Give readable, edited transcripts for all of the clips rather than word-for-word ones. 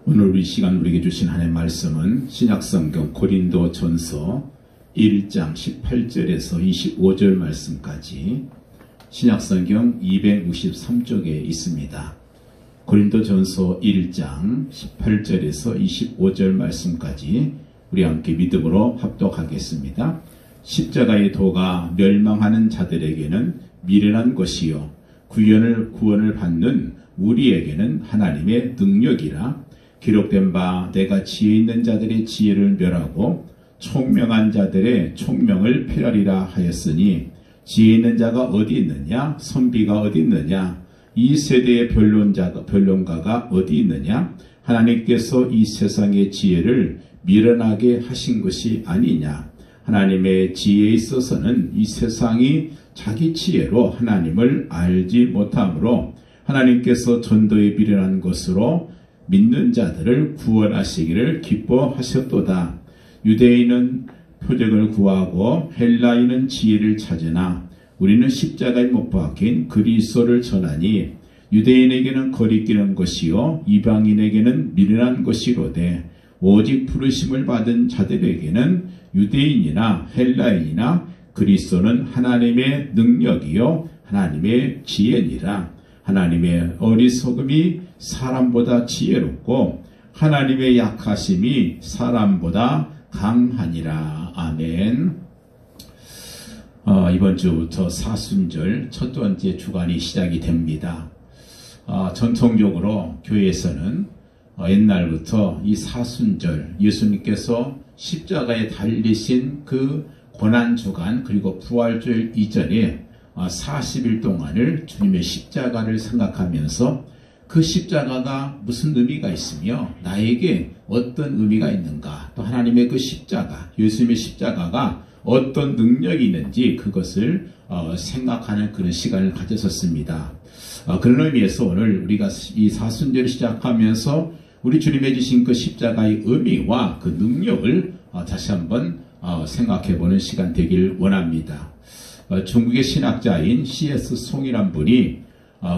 오늘 우리 시간 우리에게 주신 하나님의 말씀은 신약성경 고린도전서 1장 18절에서 25절 말씀까지 신약성경 263쪽에 있습니다. 고린도전서 1장 18절에서 25절 말씀까지 우리 함께 믿음으로 합독하겠습니다. 십자가의 도가 멸망하는 자들에게는 미련한 것이요 구원을 받는 우리에게는 하나님의 능력이라. 기록된 바 내가 지혜 있는 자들의 지혜를 멸하고 총명한 자들의 총명을 폐하리라 하였으니 지혜 있는 자가 어디 있느냐 선비가 어디 있느냐 이 세대의 변론가가 어디 있느냐 하나님께서 이 세상의 지혜를 미련하게 하신 것이 아니냐. 하나님의 지혜에 있어서는 이 세상이 자기 지혜로 하나님을 알지 못하므로 하나님께서 전도에 미련한 것으로 믿는 자들을 구원하시기를 기뻐하셨도다. 유대인은 표적을 구하고 헬라인은 지혜를 찾으나 우리는 십자가에 못 박힌 그리스도를 전하니 유대인에게는 거리끼는 것이요 이방인에게는 미련한 것이로되 오직 부르심을 받은 자들에게는 유대인이나 헬라인이나 그리스도는 하나님의 능력이요 하나님의 지혜니라. 하나님의 어리석음이 사람보다 지혜롭고 하나님의 약하심이 사람보다 강하니라. 아멘. 이번 주부터 사순절 첫 번째 주간이 시작이 됩니다. 전통적으로 교회에서는 옛날부터 이 사순절 예수님께서 십자가에 달리신 그 고난주간 그리고 부활절 이전에 40일 동안을 주님의 십자가를 생각하면서 그 십자가가 무슨 의미가 있으며 나에게 어떤 의미가 있는가, 또 하나님의 그 십자가, 예수님의 십자가가 어떤 능력이 있는지 그것을 생각하는 그런 시간을 가졌었습니다. 그런 의미에서 오늘 우리가 이 사순절을 시작하면서 우리 주님의 주신 그 십자가의 의미와 그 능력을 다시 한번 생각해보는 시간 되길 원합니다. 중국의 신학자인 C.S. 송이란 분이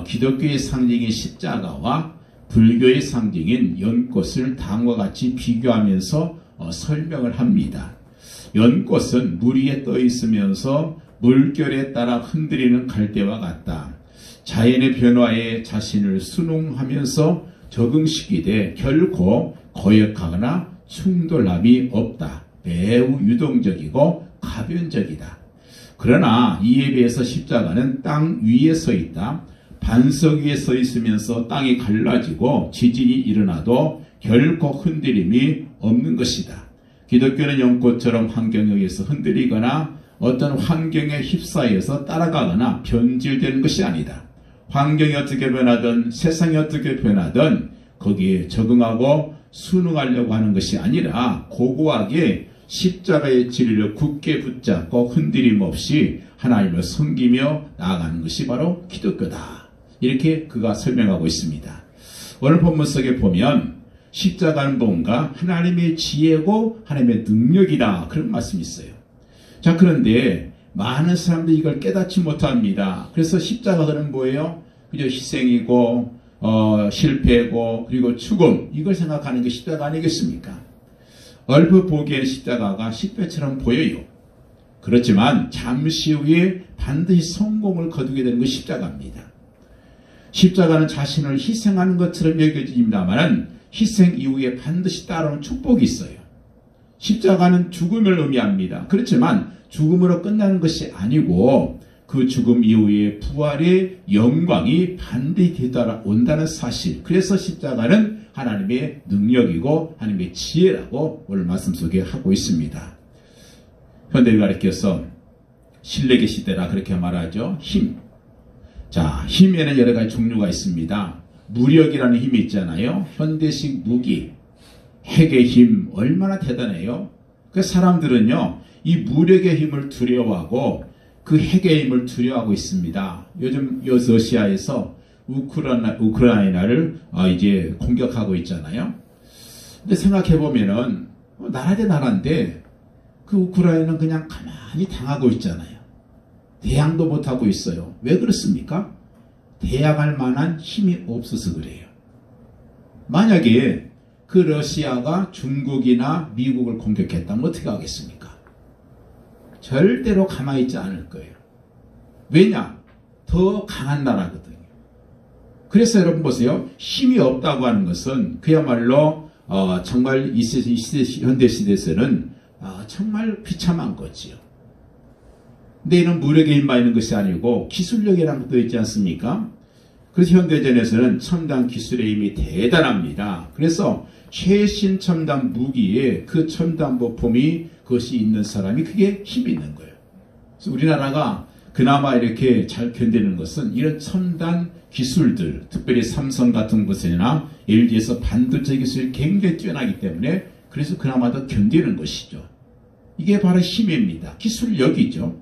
기독교의 상징인 십자가와 불교의 상징인 연꽃을 다음과 같이 비교하면서 설명을 합니다. 연꽃은 물 위에 떠 있으면서 물결에 따라 흔들리는 갈대와 같다. 자연의 변화에 자신을 순응하면서 적응시키되 결코 거역하거나 충돌함이 없다. 매우 유동적이고 가변적이다. 그러나 이에 비해서 십자가는 땅 위에 서 있다. 반석 위에 서 있으면서 땅이 갈라지고 지진이 일어나도 결코 흔들림이 없는 것이다. 기독교는 연꽃처럼 환경에 의해서 흔들리거나 어떤 환경에 휩싸여서 따라가거나 변질되는 것이 아니다. 환경이 어떻게 변하든 세상이 어떻게 변하든 거기에 적응하고 순응하려고 하는 것이 아니라 고고하게 십자가의 진리를 굳게 붙잡고 흔들림 없이 하나님을 섬기며 나아가는 것이 바로 기독교다. 이렇게 그가 설명하고 있습니다. 오늘 본문 속에 보면 십자가는 뭔가 하나님의 지혜고 하나님의 능력이다. 그런 말씀이 있어요. 자, 그런데 많은 사람들이 이걸 깨닫지 못합니다. 그래서 십자가는 뭐예요? 그저 희생이고 실패고 그리고 죽음, 이걸 생각하는 게 십자가 아니겠습니까? 얼핏 보기엔 십자가가 실패처럼 보여요. 그렇지만 잠시 후에 반드시 성공을 거두게 되는 것이 십자가입니다. 십자가는 자신을 희생하는 것처럼 여겨집니다만 희생 이후에 반드시 따라오는 축복이 있어요. 십자가는 죽음을 의미합니다. 그렇지만 죽음으로 끝나는 것이 아니고 그 죽음 이후에 부활의 영광이 반드시 뒤따라온다는 사실. 그래서 십자가는 하나님의 능력이고 하나님의 지혜라고 오늘 말씀 속에 하고 있습니다. 현대를 가리켜서 신뢰의 시대라 그렇게 말하죠. 힘. 자, 힘에는 여러 가지 종류가 있습니다. 무력이라는 힘이 있잖아요. 현대식 무기, 핵의 힘 얼마나 대단해요. 그 사람들은요 이 무력의 힘을 두려워하고 그 핵의 힘을 두려워하고 있습니다. 요즘 러시아에서 우크라이나를 이제 공격하고 있잖아요. 근데 생각해보면은 나라 대 나라인데 그 우크라이나는 그냥 가만히 당하고 있잖아요. 대항도 못하고 있어요. 왜 그렇습니까? 대항할 만한 힘이 없어서 그래요. 만약에 그 러시아가 중국이나 미국을 공격했다면 어떻게 하겠습니까? 절대로 가만히 있지 않을 거예요. 왜냐? 더 강한 나라거든요. 그래서 여러분 보세요. 힘이 없다고 하는 것은 그야말로 정말 이 현대시대에서는 정말 비참한 거지요. 근데 이는 무력에 힘만 있는 것이 아니고 기술력이라는 것도 있지 않습니까? 그래서 현대전에서는 첨단 기술의 힘이 대단합니다. 그래서 최신 첨단 무기에 그 첨단 부품이 그것이 있는 사람이 그게 힘이 있는 거예요. 그래서 우리나라가 그나마 이렇게 잘 견디는 것은 이런 첨단 기술들, 특별히 삼성 같은 곳이나 LG에서 반도체 기술이 굉장히 뛰어나기 때문에 그래서 그나마 더 견디는 것이죠. 이게 바로 힘입니다. 기술력이죠.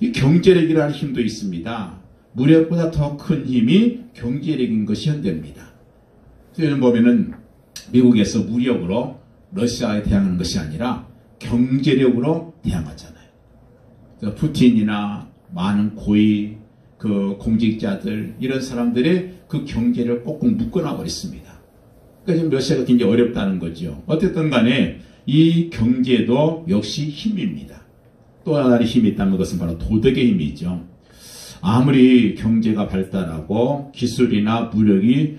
이 경제력이라는 힘도 있습니다. 무력보다 더 큰 힘이 경제력인 것이 현대입니다. 요즘 보면은 미국에서 무력으로 러시아에 대항하는 것이 아니라 경제력으로 대항하잖아요. 푸틴이나 많은 고위 그 공직자들 이런 사람들의 그 경제를 꼭꼭 묶어놔 버렸습니다. 그러니까 지금 러시아가 굉장히 어렵다는 거죠. 어쨌든 간에 이 경제도 역시 힘입니다. 또 하나의 힘이 있다면 그것은 바로 도덕의 힘이죠. 아무리 경제가 발달하고 기술이나 무력이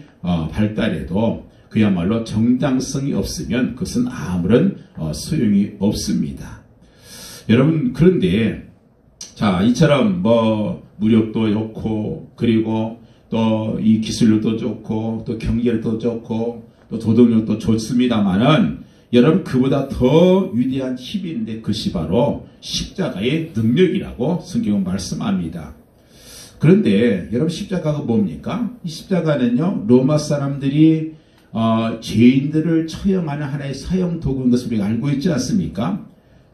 발달해도 그야말로 정당성이 없으면 그것은 아무런 소용이 없습니다. 여러분 그런데 자 이처럼 무력도 좋고 그리고 또 이 기술력도 좋고 또 경제력도 좋고 또 도덕력도 좋습니다만은 여러분 그보다 더 위대한 힘이 있는데 그것이 바로 십자가의 능력이라고 성경은 말씀합니다. 그런데 여러분 십자가가 뭡니까? 이 십자가는요 로마 사람들이 죄인들을 처형하는 하나의 사형 도구인 것을 우리가 알고 있지 않습니까?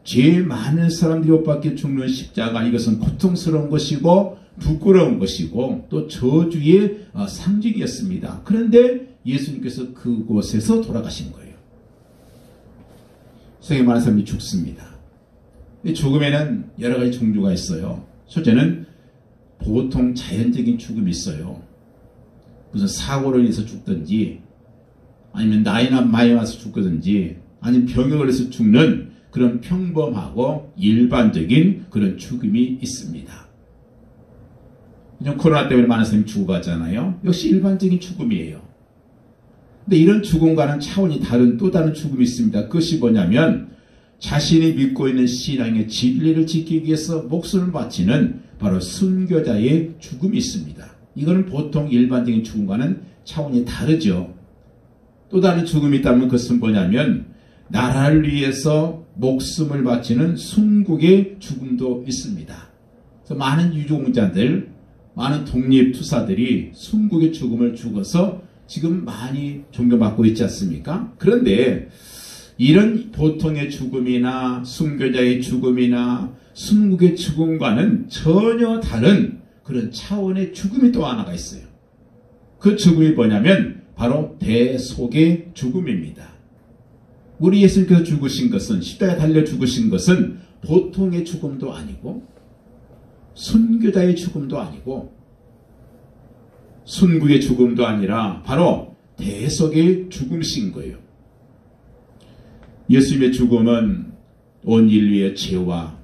죄 많은 사람들이 못 박혀 죽는 십자가 이것은 고통스러운 것이고 부끄러운 것이고 또 저주의 상징이었습니다. 그런데 예수님께서 그곳에서 돌아가신 거예요. 세상에 많은 사람들이 죽습니다. 죽음에는 여러 가지 종류가 있어요. 첫째는 보통 자연적인 죽음이 있어요. 무슨 사고로 인해서 죽든지 아니면 나이나 많이 와서 죽든지 아니면 병에 걸려서 죽는 그런 평범하고 일반적인 그런 죽음이 있습니다. 코로나 때문에 많은 사람이 죽어갔잖아요. 역시 일반적인 죽음이에요. 근데 이런 죽음과는 차원이 다른 또 다른 죽음이 있습니다. 그것이 뭐냐면 자신이 믿고 있는 신앙의 진리를 지키기 위해서 목숨을 바치는 바로 순교자의 죽음이 있습니다. 이거는 보통 일반적인 죽음과는 차원이 다르죠. 또 다른 죽음이 있다면 그것은 뭐냐면 나라를 위해서 목숨을 바치는 순국의 죽음도 있습니다. 그래서 많은 유종자들, 많은 독립투사들이 순국의 죽음을 죽어서 지금 많이 존경받고 있지 않습니까? 그런데 이런 보통의 죽음이나 순교자의 죽음이나 순국의 죽음과는 전혀 다른 그런 차원의 죽음이 또 하나가 있어요. 그 죽음이 뭐냐면 바로 대속의 죽음입니다. 우리 예수님께서 죽으신 것은 십자가에 달려 죽으신 것은 보통의 죽음도 아니고 순교자의 죽음도 아니고 순국의 죽음도 아니라 바로 대속의 죽음이신 거예요. 예수님의 죽음은 온 인류의 죄와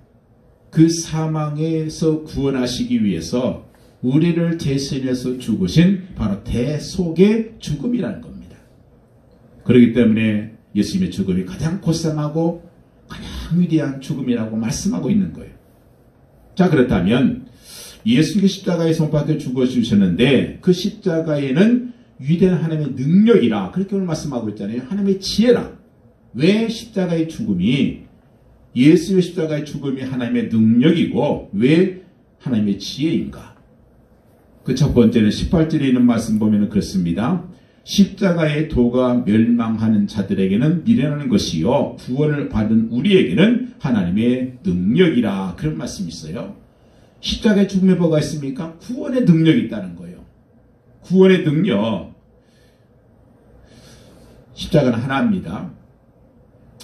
그 사망에서 구원하시기 위해서 우리를 대신해서 죽으신 바로 대속의 죽음이라는 겁니다. 그렇기 때문에 예수님의 죽음이 가장 고상하고 가장 위대한 죽음이라고 말씀하고 있는 거예요. 자, 그렇다면 예수님께서 십자가에서 못 박혀 죽어주셨는데 그 십자가에는 위대한 하나님의 능력이라 그렇게 오늘 말씀하고 있잖아요. 하나님의 지혜라. 왜 십자가의 죽음이 예수의 십자가의 죽음이 하나님의 능력이고 왜 하나님의 지혜인가? 그 첫 번째는 18절에 있는 말씀 보면 그렇습니다. 십자가의 도가 멸망하는 자들에게는 미련한 것이요 구원을 받은 우리에게는 하나님의 능력이라 그런 말씀이 있어요. 십자가의 죽음에 뭐가 있습니까? 구원의 능력이 있다는 거예요. 구원의 능력. 십자가는 하나입니다.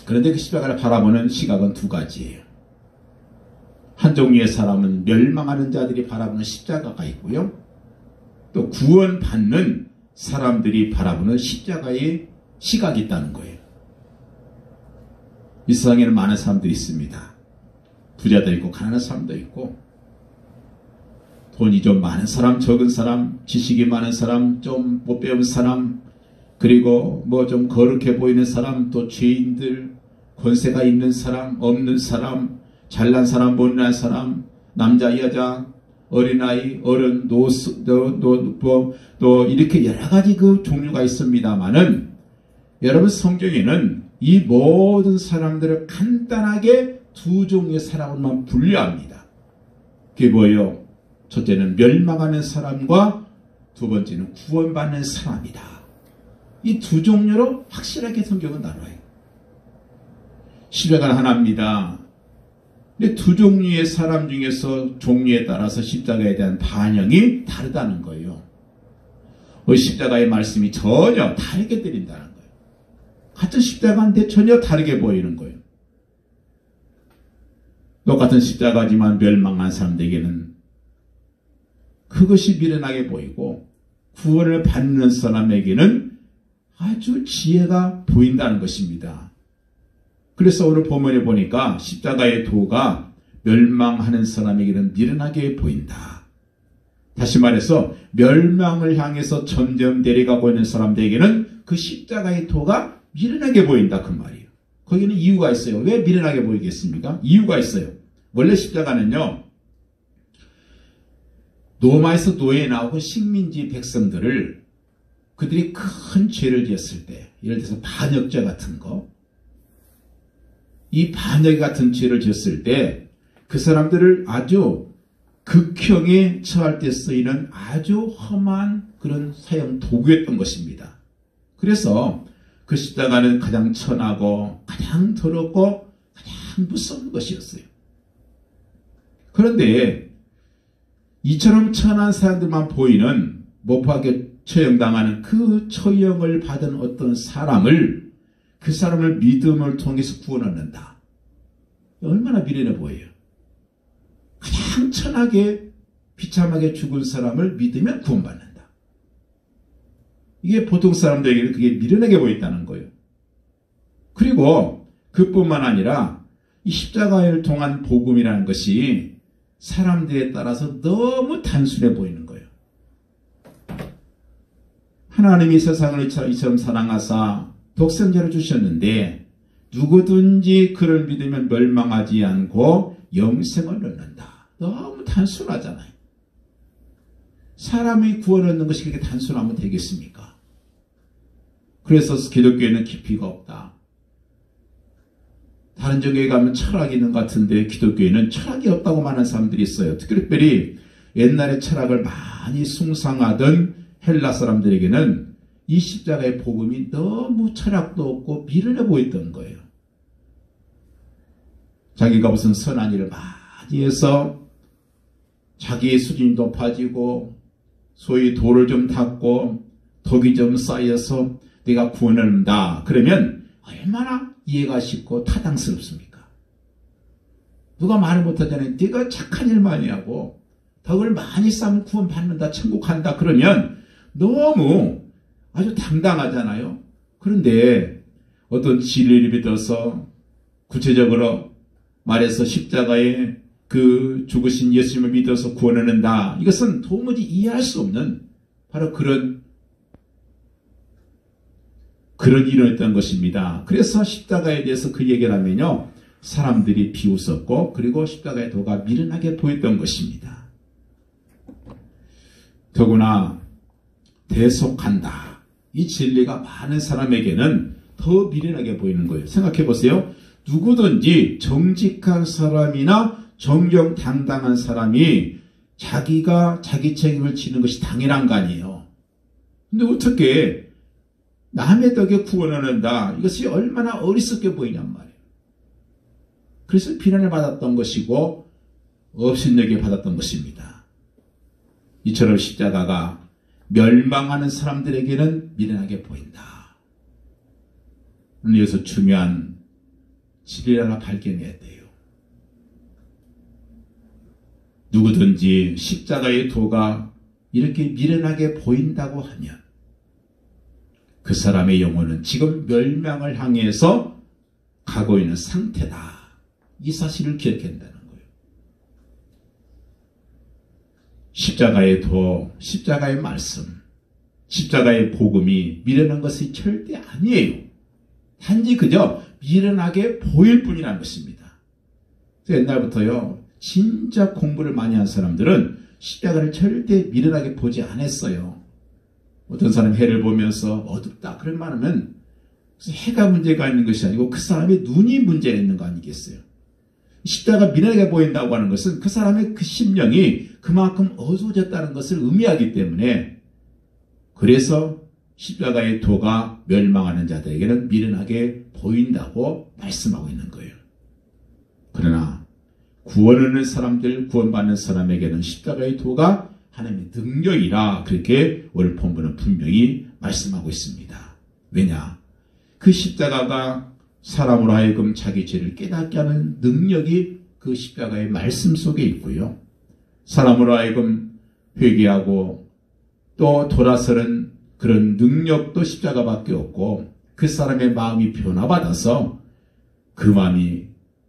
그런데 그 십자가를 바라보는 시각은 두 가지예요. 한 종류의 사람은 멸망하는 자들이 바라보는 십자가가 있고요. 또 구원받는 사람들이 바라보는 십자가의 시각이 있다는 거예요. 이 세상에는 많은 사람들이 있습니다. 부자도 있고 가난한 사람도 있고 돈이 좀 많은 사람, 적은 사람, 지식이 많은 사람, 좀 못 배운 사람, 그리고 뭐 좀 거룩해 보이는 사람, 또 죄인들, 권세가 있는 사람, 없는 사람, 잘난 사람, 못난 사람, 남자, 여자, 어린아이, 어른, 또 이렇게 여러 가지 그 종류가 있습니다만은 여러분 성경에는 이 모든 사람들을 간단하게 두 종류의 사람으로만 분류합니다. 그게 뭐예요? 첫째는 멸망하는 사람과 두 번째는 구원받는 사람이다. 이 두 종류로 확실하게 성경은 나눠요. 십자가는 하나입니다. 근데 두 종류의 사람 중에서 종류에 따라서 십자가에 대한 반영이 다르다는 거예요. 십자가의 말씀이 전혀 다르게 들린다는 거예요. 같은 십자가인데 전혀 다르게 보이는 거예요. 똑같은 십자가지만 멸망한 사람들에게는 그것이 미련하게 보이고 구원을 받는 사람에게는 아주 지혜가 보인다는 것입니다. 그래서 오늘 본문에 보니까 십자가의 도가 멸망하는 사람에게는 미련하게 보인다. 다시 말해서 멸망을 향해서 점점 내려가고 있는 사람들에게는 그 십자가의 도가 미련하게 보인다 그 말이에요. 거기는 이유가 있어요. 왜 미련하게 보이겠습니까? 이유가 있어요. 원래 십자가는요. 로마에서 노예에 나오고 식민지 백성들을 그들이 큰 죄를 지었을 때, 예를 들어서 반역죄 같은 거, 이 반역 같은 죄를 지었을 때 그 사람들을 아주 극형에 처할 때 쓰이는 아주 험한 그런 사형 도구였던 것입니다. 그래서 그 십자가는 가장 천하고 가장 더럽고 가장 무서운 것이었어요. 그런데 이처럼 천한 사람들만 보이는 모파하게 처형당하는 그 처형을 받은 어떤 사람을 그 사람을 믿음을 통해서 구원하는다. 얼마나 미련해 보여요. 가장 천하게 비참하게 죽은 사람을 믿으면 구원받는다. 이게 보통 사람들에게는 그게 미련하게 보인다는 거예요. 그리고 그뿐만 아니라 이 십자가를 통한 복음이라는 것이 사람들에 따라서 너무 단순해 보이는 거예요. 하나님이 세상을 이처럼 사랑하사 독생자를 주셨는데 누구든지 그를 믿으면 멸망하지 않고 영생을 얻는다. 너무 단순하잖아요. 사람이 구원 얻는 것이 그렇게 단순하면 되겠습니까? 그래서 기독교에는 깊이가 없다. 다른 종교에 가면 철학이 있는 것 같은데 기독교에는 철학이 없다고 말하는 사람들이 있어요. 특별히 옛날에 철학을 많이 숭상하던 헬라 사람들에게는 이 십자가의 복음이 너무 철학도 없고 미련해 보였던 거예요. 자기가 무슨 선한 일을 많이 해서 자기의 수준이 높아지고 소위 돌을 좀 닦고 덕이 좀 쌓여서 내가 구원을 한다. 그러면 얼마나 이해가 쉽고 타당스럽습니까? 누가 말을 못하잖아요. 네가 착한 일 많이 하고 덕을 많이 쌓으면 구원 받는다. 천국 간다. 그러면 너무 아주 당당하잖아요. 그런데 어떤 진리를 믿어서 구체적으로 말해서 십자가에 그 죽으신 예수님을 믿어서 구원을 한다. 이것은 도무지 이해할 수 없는 바로 그런 일이었던 것입니다. 그래서 십자가에 대해서 그 얘기를 하면요. 사람들이 비웃었고 그리고 십자가의 도가 미련하게 보였던 것입니다. 더구나 대속한다. 이 진리가 많은 사람에게는 더 미련하게 보이는 거예요. 생각해 보세요. 누구든지 정직한 사람이나 정정당당한 사람이 자기가 자기 책임을 지는 것이 당연한 거 아니에요. 근데 어떻게 남의 덕에 구원을 한다. 이것이 얼마나 어리석게 보이냔 말이에요. 그래서 비난을 받았던 것이고 업신여겨 받았던 것입니다. 이처럼 십자가가 멸망하는 사람들에게는 미련하게 보인다. 여기서 중요한 진리를 하나 발견해야 돼요. 누구든지 십자가의 도가 이렇게 미련하게 보인다고 하면 그 사람의 영혼은 지금 멸망을 향해서 가고 있는 상태다. 이 사실을 기억해야 한다는 거예요. 십자가의 도, 십자가의 말씀, 십자가의 복음이 미련한 것이 절대 아니에요. 단지 그저 미련하게 보일 뿐이라는 것입니다. 그래서 옛날부터요, 진짜 공부를 많이 한 사람들은 십자가를 절대 미련하게 보지 않았어요. 어떤 사람이 해를 보면서 어둡다 그런 말 하면 해가 문제가 있는 것이 아니고 그 사람의 눈이 문제가 있는 거 아니겠어요? 십자가가 미련하게 보인다고 하는 것은 그 사람의 그 심령이 그만큼 어두워졌다는 것을 의미하기 때문에, 그래서 십자가의 도가 멸망하는 자들에게는 미련하게 보인다고 말씀하고 있는 거예요. 그러나 구원 얻는 사람들, 구원받는 사람에게는 십자가의 도가 하나님의 능력이라, 그렇게 오늘 본문은 분명히 말씀하고 있습니다. 왜냐? 그 십자가가 사람으로 하여금 자기 죄를 깨닫게 하는 능력이 그 십자가의 말씀 속에 있고요. 사람으로 하여금 회개하고 또 돌아서는 그런 능력도 십자가밖에 없고, 그 사람의 마음이 변화받아서 그 마음이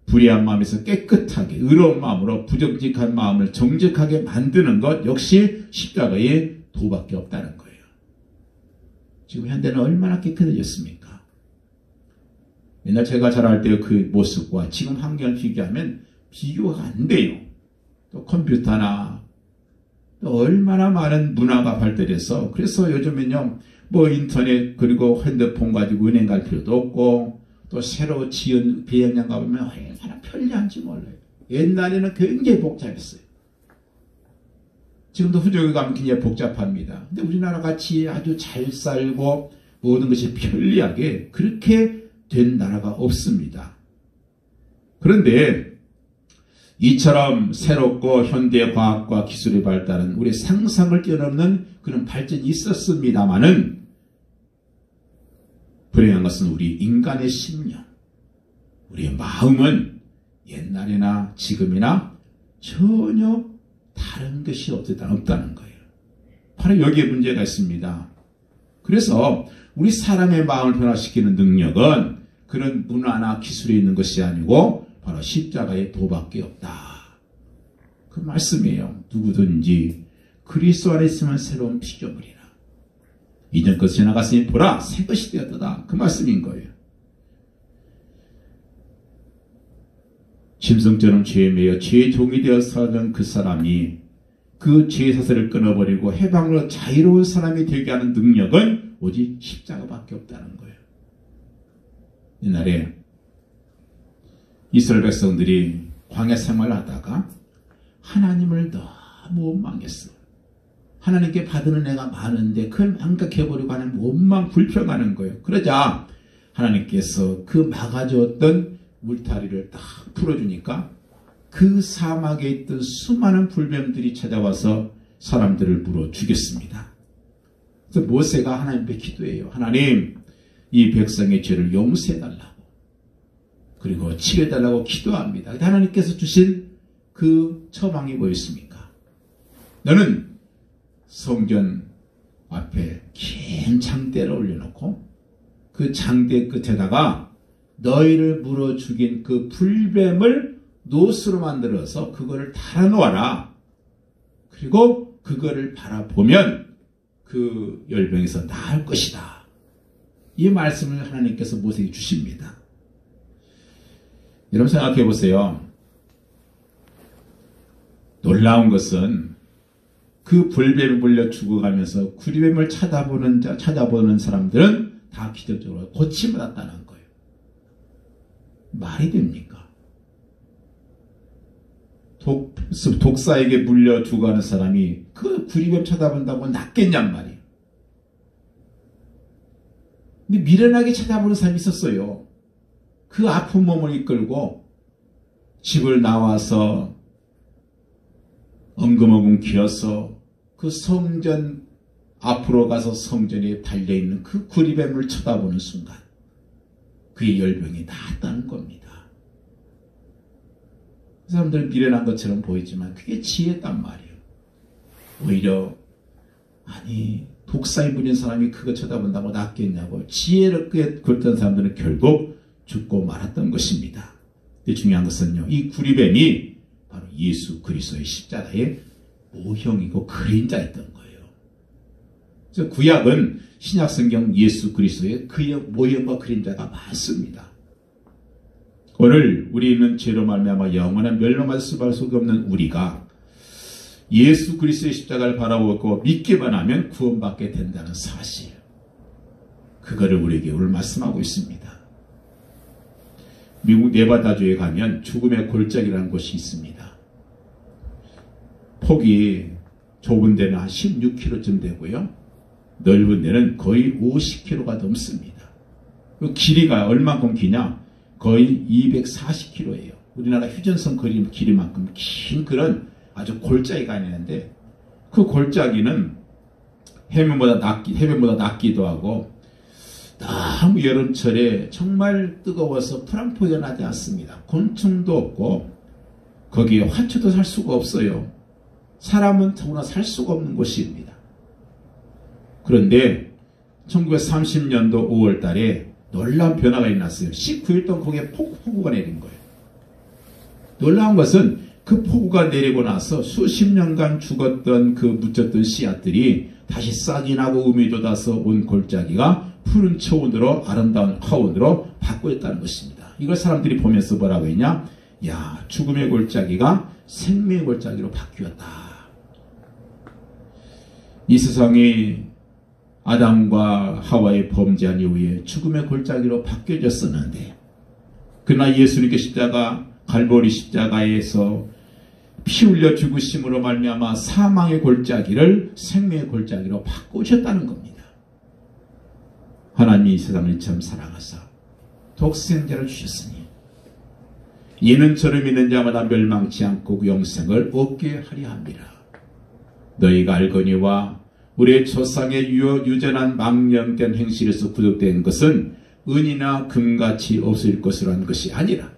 불의한 마음에서 깨끗하게 의로운 마음으로 부정직한 마음을 정직하게 만드는 것 역시 십자가의 도밖에 없다는 거예요. 지금 현대는 얼마나 깨끗해졌습니까? 옛날 제가 자랄 때 그 모습과 지금 환경을 비교하면 비교가 안 돼요. 또 컴퓨터나 또 얼마나 많은 문화가 발달해서, 그래서 요즘은요, 뭐 인터넷 그리고 핸드폰 가지고 은행 갈 필요도 없고, 또 새로 지은 비행장 가보면 얼마나 편리한지 몰라요. 옛날에는 굉장히 복잡했어요. 지금도 후쪽에 가면 굉장히 복잡합니다. 근데 우리나라 같이 아주 잘 살고 모든 것이 편리하게 그렇게 된 나라가 없습니다. 그런데 이처럼 새롭고 현대 과학과 기술의 발달은 우리 상상을 뛰어넘는 그런 발전이 있었습니다마는, 불행한 것은 우리 인간의 심령, 우리의 마음은 옛날이나 지금이나 전혀 다른 것이 없다는 거예요. 바로 여기에 문제가 있습니다. 그래서 우리 사람의 마음을 변화시키는 능력은 그런 문화나 기술에 있는 것이 아니고 바로 십자가의 도밖에 없다. 그 말씀이에요. 누구든지 그리스도 안에 있으면 새로운 피조물이라. 이전 것이 지나갔으니 보라 새 것이 되었다. 그 말씀인 거예요. 짐승처럼 죄에 매여 죄의 종이 되어 살던 그 사람이 그 죄의 사슬을 끊어버리고 해방으로 자유로운 사람이 되게 하는 능력은 오직 십자가밖에 없다는 거예요. 옛날에 이스라엘 백성들이 광야 생활을 하다가 하나님을 너무 원망했어요. 하나님께 받은 은혜가 많은데 그걸 망각해버리고 하는 원망 불평하는 거예요. 그러자 하나님께서 그 막아주었던 울타리를 딱 풀어주니까 그 사막에 있던 수많은 불뱀들이 찾아와서 사람들을 물어 죽였습니다. 그래서 모세가 하나님께 기도해요. 하나님, 이 백성의 죄를 용서해달라고, 그리고 치료해달라고 기도합니다. 하나님께서 주신 그 처방이 뭐였습니까? 너는 성전 앞에 긴 장대를 올려놓고 그 장대 끝에다가 너희를 물어 죽인 그 불뱀을 노스로 만들어서 그거를 달아놓아라. 그리고 그거를 바라보면 그 열병에서 나을 것이다. 이 말씀을 하나님께서 모세에게 주십니다. 여러분 생각해 보세요. 놀라운 것은 그 불뱀을 물려 죽어가면서 구리뱀을 찾아보는 사람들은 다 기적적으로 고침받았다는 거예요. 말이 됩니까? 독사에게 물려 죽어가는 사람이 그 구리뱀 쳐다본다고 낫겠냔 말이에요. 근데 미련하게 찾아보는 사람이 있었어요. 그 아픈 몸을 이끌고 집을 나와서 엉금엉금 기어서 그 성전 앞으로 가서 성전에 달려있는 그 구리뱀을 쳐다보는 순간 그의 열병이 나았다는 겁니다. 그 사람들은 미련한 것처럼 보이지만 그게 지혜였단 말이에요. 오히려 아니 독사에 물린 사람이 그거 쳐다본다고 낫겠냐고 지혜롭게 굴던 사람들은 결국 죽고 말았던 것입니다. 근데 중요한 것은요, 이 구리뱀이 바로 예수 그리스도의 십자가의 모형이고 그림자였던 거예요. 그래서 구약은 신약성경 예수 그리스도의 그의 모형과 그림자가 많습니다. 오늘 우리는 죄로 말미암아 영원한 멸망할 수밖에 없는 우리가 예수 그리스도의 십자가를 바라보고 믿기만 하면 구원받게 된다는 사실, 그거를 우리에게 오늘 말씀하고 있습니다. 미국 네바다주에 가면 죽음의 골짜기라는 곳이 있습니다. 폭이 좁은 데는 한 16km쯤 되고요, 넓은 데는 거의 50km가 넘습니다. 그 길이가 얼만큼 기냐? 거의 240km예요. 우리나라 휴전선 길이만큼 긴 그런 아주 골짜기가 있는데, 그 골짜기는 해변보다 낮기도 하고 너무 여름철에 정말 뜨거워서 프랑포가 나지 않습니다. 곤충도 없고 거기에 화초도 살 수가 없어요. 사람은 더구나 살 수가 없는 곳입니다. 그런데 1930년도 5월 달에 놀라운 변화가 일어났어요. 19일 동안 거기에 폭우가 내린 거예요. 놀라운 것은 그 폭우가 내리고 나서 수십 년간 죽었던 그 묻혔던 씨앗들이 다시 싹이 나고 음이 돋아서 온 골짜기가 푸른 초원으로 아름다운 화원으로 바꾸었다는 것입니다. 이걸 사람들이 보면서 뭐라고 했냐? 야, 죽음의 골짜기가 생명의 골짜기로 바뀌었다. 이 세상이 아담과 하와의 범죄한 이후에 죽음의 골짜기로 바뀌어졌었는데, 그러나 예수님께 갈보리 십자가에서 피 흘려 죽으심으로 말미암아 사망의 골짜기를 생명의 골짜기로 바꾸셨다는 겁니다. 하나님이 이 세상을 참 사랑하사 독생자를 주셨으니 이는 저를 믿는 자마다 멸망치 않고 영생을 얻게 하려 함이라. 너희가 알거니와 우리의 조상의 유전한 망령된 행실에서 구속된 것은 은이나 금같이 없을 것이라 한 것이 아니라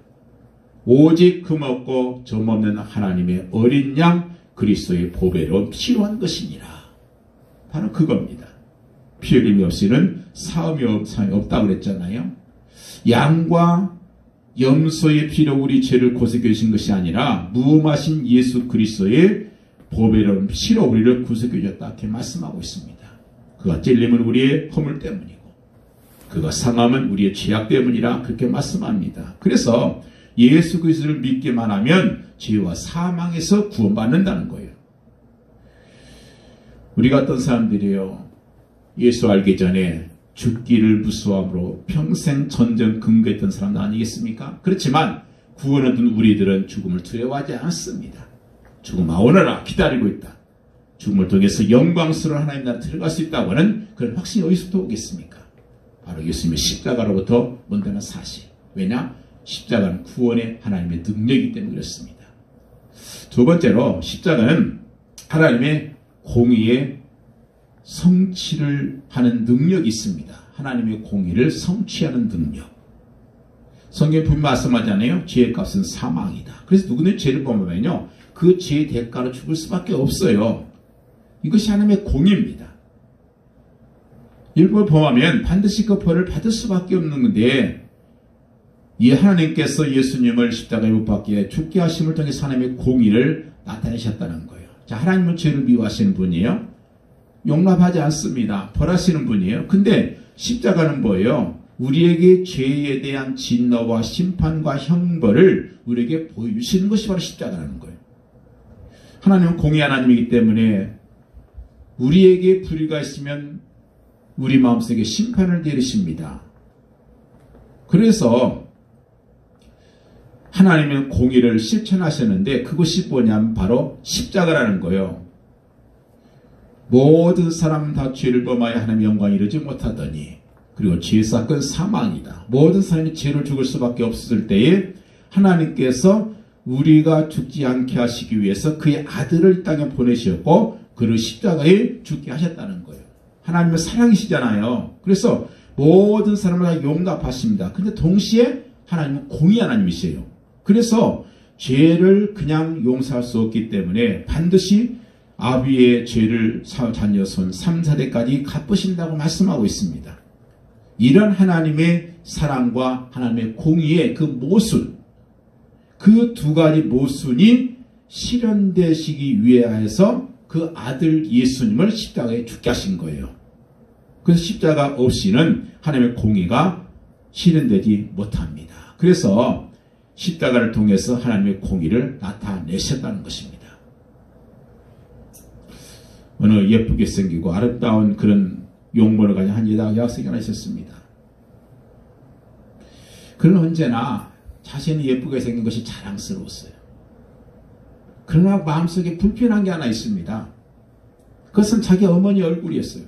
오직 금없고 점없는 하나님의 어린 양 그리스도의 보배로 필요한 것이니라. 바로 그겁니다. 피 흘림이 없이는 사함이 없다고 그랬잖아요. 양과 염소의 피로 우리 죄를 고속해 주신 것이 아니라 무음하신 예수 그리스도의 보배로운 피로 우리를 구속해 주셨다, 이렇게 말씀하고 있습니다. 그가 찔림은 우리의 허물 때문이고 그가 상함은 우리의 죄악 때문이라 그렇게 말씀합니다. 그래서 예수 그리스도를 믿기만 하면 죄와 사망에서 구원받는다는 거예요. 우리 같은 사람들이요, 예수 알기 전에 죽기를 무서워함으로 평생 전쟁 근거했던 사람도 아니겠습니까? 그렇지만 구원 얻은 우리들은 죽음을 두려워하지 않습니다. 죽음아 오너라 기다리고 있다. 죽음을 통해서 영광스러운 하나님 나라에 들어갈 수 있다고 하는 그런 확신이 어디서부터 오겠습니까? 바로 예수님의 십자가로부터 온다는 사실. 왜냐? 십자가는 구원의 하나님의 능력이기 때문에 그렇습니다. 두 번째로 십자가는 하나님의 공의의 성취를 하는 능력이 있습니다. 하나님의 공의를 성취하는 능력. 성경에 분명히 말씀하잖아요. 죄의 값은 사망이다. 그래서 누구든 죄를 범하면요, 그 죄의 대가로 죽을 수밖에 없어요. 이것이 하나님의 공의입니다. 일부러 범하면 반드시 그 벌을 받을 수밖에 없는 건데, 이 하나님께서 예수님을 십자가에 못 박게 죽게 하심을 통해서 하나님의 공의를 나타내셨다는 거예요. 자, 하나님은 죄를 미워하시는 분이에요. 용납하지 않습니다. 벌하시는 분이에요. 근데 십자가는 뭐예요? 우리에게 죄에 대한 진노와 심판과 형벌을 우리에게 보여주시는 것이 바로 십자가라는 거예요. 하나님은 공의 하나님이기 때문에 우리에게 불의가 있으면 우리 마음속에 심판을 내리십니다. 그래서 하나님은 공의를 실천하셨는데 그것이 뭐냐면 바로 십자가라는 거예요. 모든 사람 다 죄를 범하여 하나님의 영광을 이루지 못하더니, 그리고 죄 사건 사망이다. 모든 사람이 죄를 죽을 수밖에 없을 때에 하나님께서 우리가 죽지 않게 하시기 위해서 그의 아들을 이 땅에 보내셨고 그를 십자가에 죽게 하셨다는 거예요. 하나님은 사랑이시잖아요. 그래서 모든 사람을 다 용납하십니다. 근데 동시에 하나님은 공의 하나님이세요. 그래서 죄를 그냥 용서할 수 없기 때문에 반드시 아비의 죄를 자녀손 3세대까지 갚으신다고 말씀하고 있습니다. 이런 하나님의 사랑과 하나님의 공의의 그 모순, 그 두 가지 모순이 실현되시기 위하여서 그 아들 예수님을 십자가에 죽게 하신 거예요. 그래서 십자가 없이는 하나님의 공의가 실현되지 못합니다. 그래서 십자가를 통해서 하나님의 공의를 나타내셨다는 것입니다. 어느 예쁘게 생기고 아름다운 그런 용모를 가진 한 여학생이 하나 있었습니다. 그는 언제나 자신이 예쁘게 생긴 것이 자랑스러웠어요. 그러나 마음속에 불편한 게 하나 있습니다. 그것은 자기 어머니 얼굴이었어요.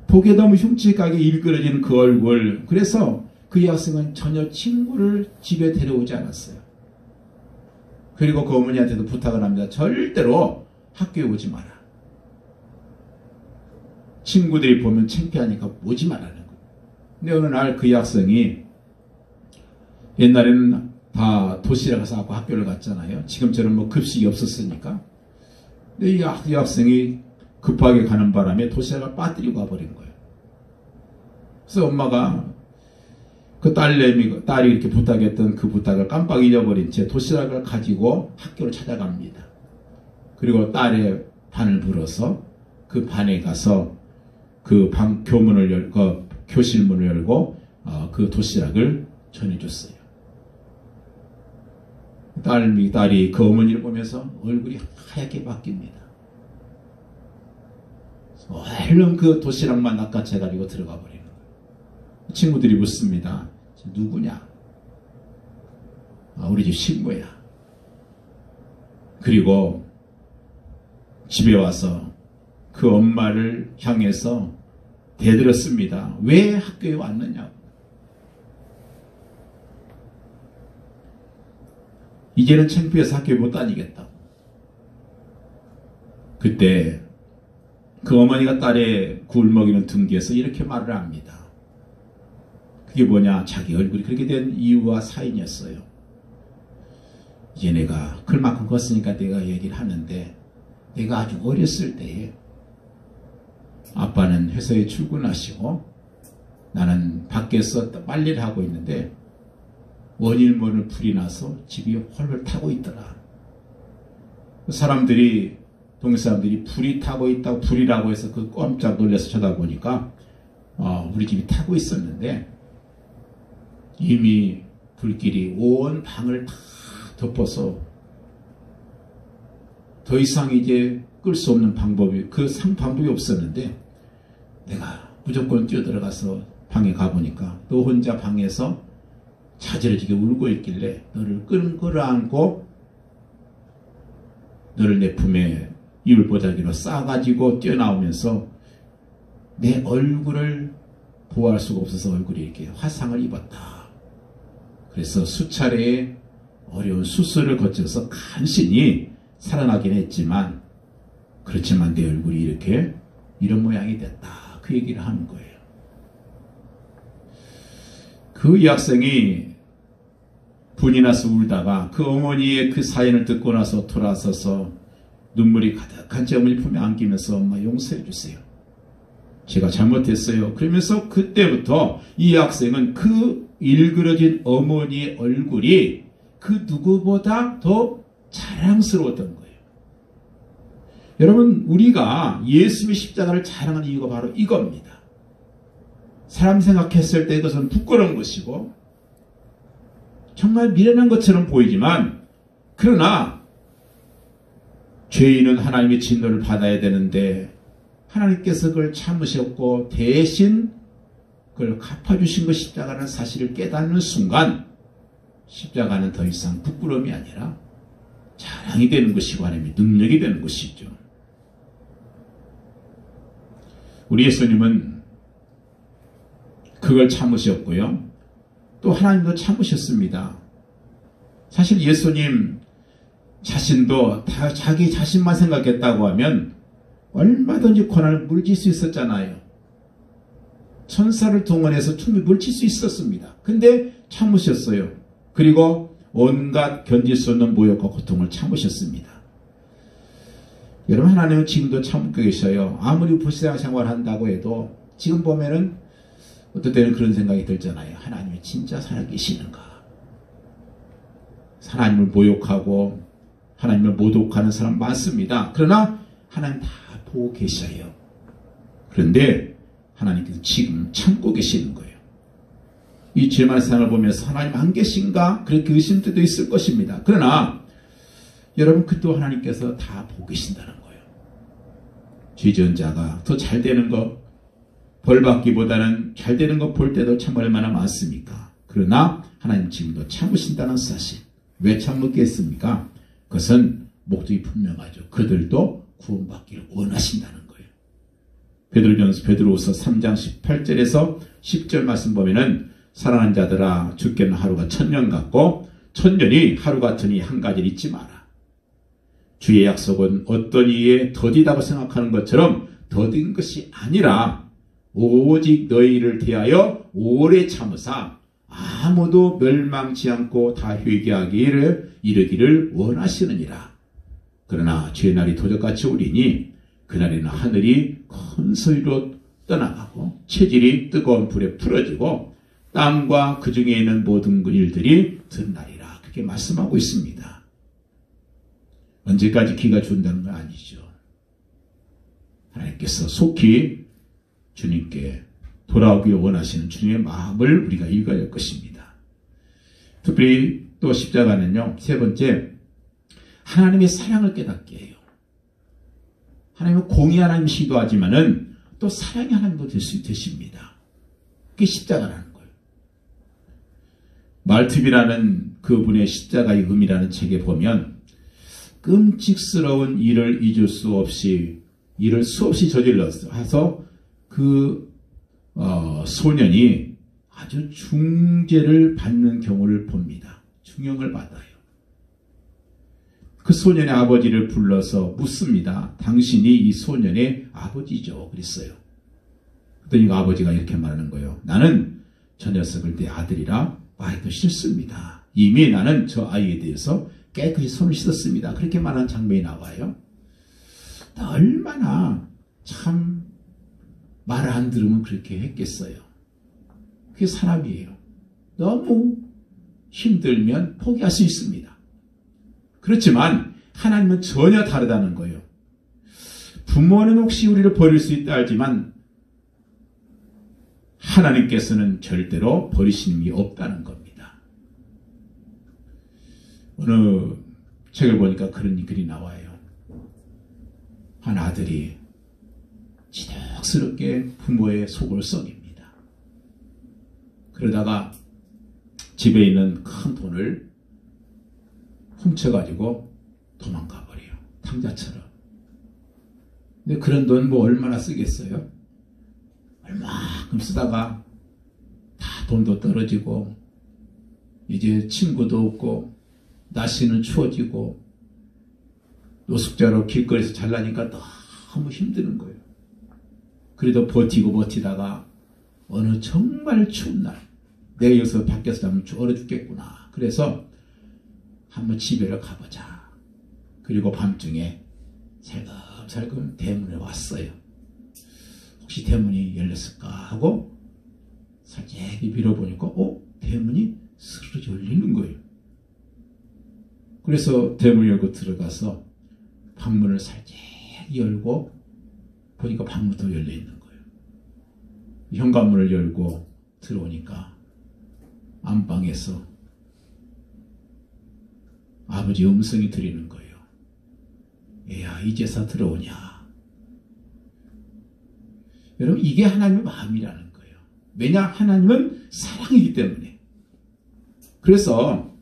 보기에 너무 흉측하게 일그러진 그 얼굴. 그래서 그 여학생은 전혀 친구를 집에 데려오지 않았어요. 그리고 그 어머니한테도 부탁을 합니다. 절대로 학교에 오지 마라. 친구들이 보면 창피하니까 오지 말라는 거예요. 근데 어느 날 그 여학생이 옛날에는 다 도시락을 싸고 학교를 갔잖아요. 지금처럼 뭐 급식이 없었으니까. 근데 이 여학생이 급하게 가는 바람에 도시락을 빠뜨리고 가버린 거예요. 그래서 엄마가 그 딸이 이렇게 부탁했던 그 부탁을 깜빡 잊어버린 채 도시락을 가지고 학교를 찾아갑니다. 그리고 딸의 반을 불어서 그 반에 가서 그 교실 문을 열고 그 도시락을 전해줬어요. 딸이 그 어머니를 보면서 얼굴이 하얗게 바뀝니다. 얼른 그 도시락만 낚아채가지고 들어가 버리는 거예요. 친구들이 묻습니다. 누구냐? 우리 집 식모야. 그리고 집에 와서 그 엄마를 향해서 대들었습니다. 왜 학교에 왔느냐고. 이제는 창피해서 학교에 못 다니겠다고. 그때 그 어머니가 딸의 굴먹이는 등기에서 이렇게 말을 합니다. 그게 뭐냐? 자기 얼굴이 그렇게 된 이유와 사인이었어요. 이제 내가 클만큼 컸으니까 내가 얘기를 하는데, 내가 아주 어렸을 때에 아빠는 회사에 출근하시고 나는 밖에서 빨래를 하고 있는데 원인 모를 불이 나서 집이 헐헐 타고 있더라. 동네 사람들이 불이 타고 있다고, 불이라고 해서 그 깜짝 놀라서 쳐다보니까 우리 집이 타고 있었는데 이미 불길이 온 방을 다 덮어서 더 이상 이제 끌 수 없는 방법이 없었는데, 내가 무조건 뛰어들어가서 방에 가보니까 너 혼자 방에서 자지러지게 울고 있길래 너를 끌어안고 너를 내 품에 이불보자기로 싸가지고 뛰어나오면서 내 얼굴을 보호할 수가 없어서 얼굴이 이렇게 화상을 입었다. 그래서 수차례의 어려운 수술을 거쳐서 간신히 살아나긴 했지만, 그렇지만 내 얼굴이 이렇게 이런 모양이 됐다. 그 얘기를 하는 거예요. 그 여학생이 분이 나서 울다가 그 어머니의 그 사연을 듣고 나서 돌아서서 눈물이 가득한 채 어머니 품에 안기면서 엄마 용서해 주세요. 제가 잘못했어요. 그러면서 그때부터 이 여학생은 그 일그러진 어머니의 얼굴이 그 누구보다 더 자랑스러웠던 거예요. 여러분, 우리가 예수님의 십자가를 자랑하는 이유가 바로 이겁니다. 사람 생각했을 때 그것은 부끄러운 것이고 정말 미련한 것처럼 보이지만, 그러나 죄인은 하나님의 진노를 받아야 되는데 하나님께서 그걸 참으셨고 대신 그걸 갚아주신 것 십자가라는 사실을 깨닫는 순간 십자가는 더 이상 부끄러움이 아니라 자랑이 되는 것이고 하나님의 능력이 되는 것이죠. 우리 예수님은 그걸 참으셨고요. 또 하나님도 참으셨습니다. 사실 예수님 자신도 다 자기 자신만 생각했다고 하면 얼마든지 고난을 물질 수 있었잖아요. 천사를 동원해서 충분히 물칠 수 있었습니다. 근데 참으셨어요. 그리고 온갖 견딜 수 없는 모욕과 고통을 참으셨습니다. 여러분, 하나님은 지금도 참고 계셔요. 아무리 불신앙 생활한다고 해도 지금 보면은 어떨 때는 그런 생각이 들잖아요. 하나님이 진짜 살아계시는가? 하나님을 모욕하고 하나님을 모독하는 사람 많습니다. 그러나 하나님 다 보고 계셔요. 그런데 하나님께서 지금 참고 계시는 거예요. 이 죄만의 세상을 보면서 하나님 안 계신가? 그렇게 의심할 때도 있을 것입니다. 그러나 여러분, 그것도 하나님께서 다 보고 계신다는 거예요. 죄 지은 자가 더 잘 되는 것, 벌 받기보다는 잘 되는 것 볼 때도 참 얼마나 많습니까? 그러나 하나님 지금도 참으신다는 사실. 왜 참겠습니까? 그것은 목적이 분명하죠. 그들도 구원받기를 원하신다는 거예요. 베드로전서 3장 18절에서 10절 말씀 보면은 사랑하는 자들아, 죽게는 하루가 1000년 같고 1000년이 하루 같으니 한 가지를 잊지 마라. 주의 약속은 어떤 이에 더디다고 생각하는 것처럼 더딘 것이 아니라 오직 너희를 대하여 오래 참으사 아무도 멸망치 않고 다 회개하기를 이르기를 원하시느니라. 그러나 죄의 날이 도적같이 오리니 그날에는 하늘이 큰 소리로 떠나가고 체질이 뜨거운 불에 풀어지고 땅과 그 중에 있는 모든 일들이 드러나리라. 그렇게 말씀하고 있습니다. 언제까지 기가 준다는 건 아니죠. 하나님께서 속히 주님께 돌아오기를 원하시는 주님의 마음을 우리가 읽어야 할 것입니다. 특별히 또 십자가는요, 세 번째, 하나님의 사랑을 깨닫게 해요. 하나님은 공의 하나님이시기도 하지만은 또 사랑의 하나님도 되십니다. 그게 십자가라는 거예요. 말투비라는 그분의 십자가의 의미라는 책에 보면 끔찍스러운 일을 잊을 수 없이 일을 수없이 저질러서 그 소년이 아주 중죄를 받는 경우를 봅니다. 중형을 받아요. 그 소년의 아버지를 불러서 묻습니다. 당신이 이 소년의 아버지죠. 그랬어요. 그랬더니 그 아버지가 이렇게 말하는 거예요. 나는 저 녀석을 내 아들이라 말도 싫습니다. 이미 나는 저 아이에 대해서 깨끗이 손을 씻었습니다. 그렇게 말하는 장면이 나와요. 얼마나 참 말 안 들으면 그렇게 했겠어요. 그게 사람이에요. 너무 힘들면 포기할 수 있습니다. 그렇지만 하나님은 전혀 다르다는 거예요. 부모는 혹시 우리를 버릴 수 있다 하지만 하나님께서는 절대로 버리시는 게 없다는 겁니다. 어느 책을 보니까 그런 글이 나와요. 한 아들이 지독스럽게 부모의 속을 썩입니다. 그러다가 집에 있는 큰 돈을 훔쳐가지고 도망가 버려요. 탕자처럼. 근데 그런 돈 뭐 얼마나 쓰겠어요? 얼마큼 쓰다가 다 돈도 떨어지고 이제 친구도 없고 날씨는 추워지고 노숙자로 길거리에서 잘나니까 너무 힘드는 거예요. 그래도 버티다가 어느 정말 추운 날 내가 여기서 밖에서 자면 얼어 죽겠구나. 그래서 한번 집에를 가보자. 그리고 밤중에 살금살금 대문에 왔어요. 혹시 대문이 열렸을까 하고 살짝 밀어보니까 대문이 스르르 열리는 거예요. 그래서 대문을 열고 들어가서 방문을 살짝 열고 보니까 방문도 열려있는 거예요. 현관문을 열고 들어오니까 안방에서 아버지 음성이 들리는 거예요. 애야, 이제서 들어오냐. 여러분, 이게 하나님의 마음이라는 거예요. 왜냐? 하나님은 사랑이기 때문에. 그래서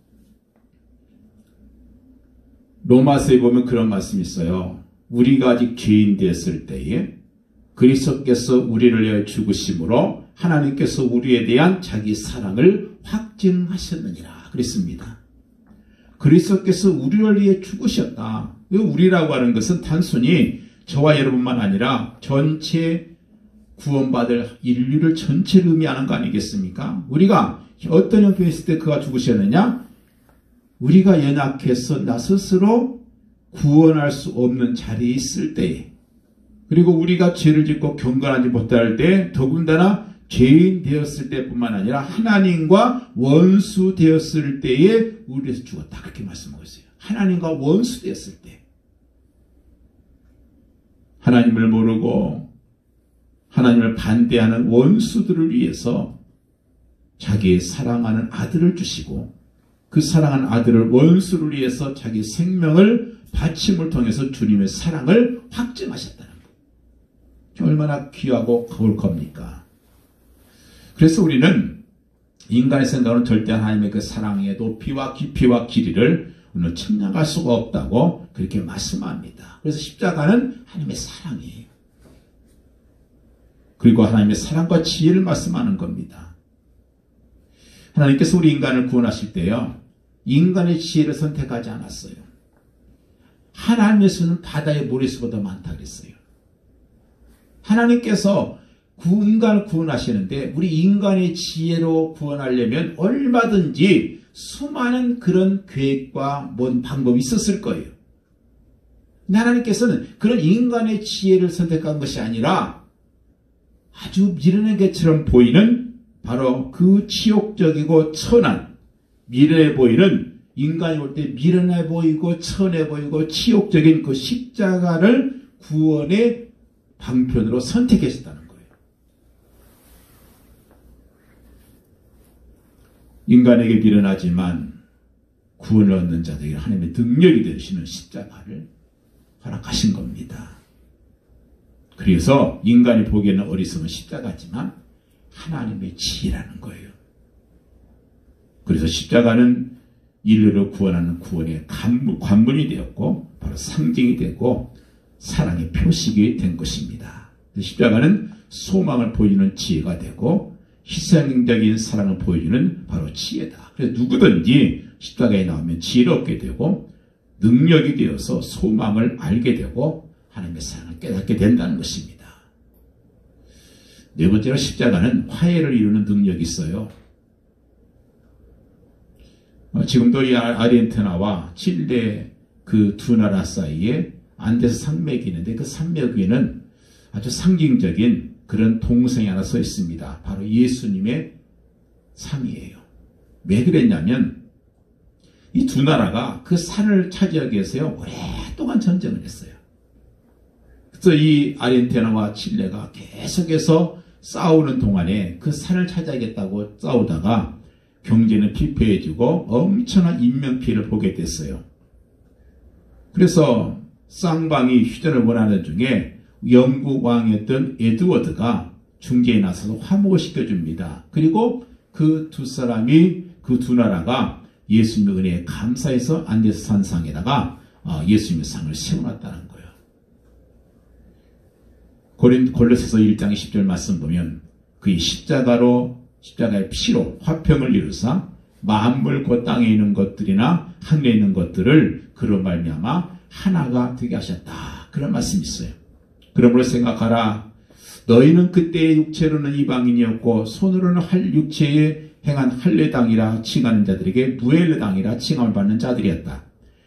로마서에 보면 그런 말씀이 있어요. 우리가 아직 죄인 되었을 때에 그리스도께서 우리를 위하여 죽으심으로 하나님께서 우리에 대한 자기 사랑을 확증하셨느니라 그랬습니다. 그리스도께서 우리를 위해 죽으셨다. 우리라고 하는 것은 단순히 저와 여러분만 아니라 전체 구원받을 인류를 전체를 의미하는 거 아니겠습니까? 우리가 어떤 형편이 있을 때 그가 죽으셨느냐? 우리가 연약해서 나 스스로 구원할 수 없는 자리에 있을 때에, 그리고 우리가 죄를 짓고 경건하지 못할 때, 더군다나 죄인 되었을 때뿐만 아니라 하나님과 원수 되었을 때에 우리에서 죽었다, 그렇게 말씀하고 있어요. 하나님과 원수 되었을 때, 하나님을 모르고 하나님을 반대하는 원수들을 위해서 자기의 사랑하는 아들을 주시고, 그 사랑하는 아들을 원수를 위해서 자기 생명을 바침을 통해서 주님의 사랑을 확증하셨다는 거예요. 얼마나 귀하고 거울 겁니까? 그래서 우리는 인간의 생각으로는 절대 하나님의 그 사랑의 높이와 깊이와 길이를 우리는 측량할 수가 없다고 그렇게 말씀합니다. 그래서 십자가는 하나님의 사랑이에요. 그리고 하나님의 사랑과 지혜를 말씀하는 겁니다. 하나님께서 우리 인간을 구원하실 때요, 인간의 지혜를 선택하지 않았어요. 하나님의 수는 바다의 모래수보다 많다 그랬어요. 하나님께서 인간을 구원하시는데 우리 인간의 지혜로 구원하려면 얼마든지 수많은 그런 계획과 뭔 방법이 있었을 거예요. 근데 하나님께서는 그런 인간의 지혜를 선택한 것이 아니라 아주 미련한 개처럼 보이는 바로 그 치욕적이고 천한, 미련해 보이는, 인간이 볼 때 미련해 보이고 천해 보이고 치욕적인 그 십자가를 구원의 방편으로 선택하셨다는 거예요. 인간에게 미련하지만 구원을 얻는 자들에게 하나님의 능력이 되시는 십자가를 허락하신 겁니다. 그래서 인간이 보기에는 어리석은 십자가지만 하나님의 지혜라는 거예요. 그래서 십자가는 인류를 구원하는 구원의 관문이 되었고 바로 상징이 되고 사랑의 표식이 된 것입니다. 십자가는 소망을 보여주는 지혜가 되고 희생적인 사랑을 보여주는 바로 지혜다. 그래서 누구든지 십자가에 나오면 지혜를 얻게 되고 능력이 되어서 소망을 알게 되고 하나님의 사랑을 깨닫게 된다는 것입니다. 네 번째로 십자가는 화해를 이루는 능력이 있어요. 지금도 이 아르헨티나와 칠레 그 두 나라 사이에 안데스 산맥이 있는데 그 산맥 위에는 아주 상징적인 그런 동성이 하나 서 있습니다. 바로 예수님의 상이에요. 왜 그랬냐면 이 두 나라가 그 산을 차지하기 위해서요 오랫동안 전쟁을 했어요. 그래서 이 아르헨티나와 칠레가 계속해서 싸우는 동안에 그 산을 차지하겠다고 싸우다가 경제는 피폐해지고 엄청난 인명피해를 보게 됐어요. 그래서 쌍방이 휴전을 원하는 중에 영국 왕이었던 에드워드가 중재에 나서서 화목을 시켜줍니다. 그리고 그 두 사람이, 그 두 나라가 예수님의 은혜에 감사해서 안데스 산상에다가 예수님의 상을 세워놨다는 거예요. 골로새서 1장 10절 말씀 보면 그의 십자가의 피로 화평을 이루사 만물 곧 땅에 있는 것들이나 하늘에 있는 것들을 그로 말미암아 하나가 되게 하셨다. 그런 말씀이 있어요. 그러므로 생각하라. 너희는 그때의 육체로는 이방인이었고 손으로는 육체에 행한 할례 당이라 칭하는 자들에게 무할례 당이라 칭함을 받는 자들이었다.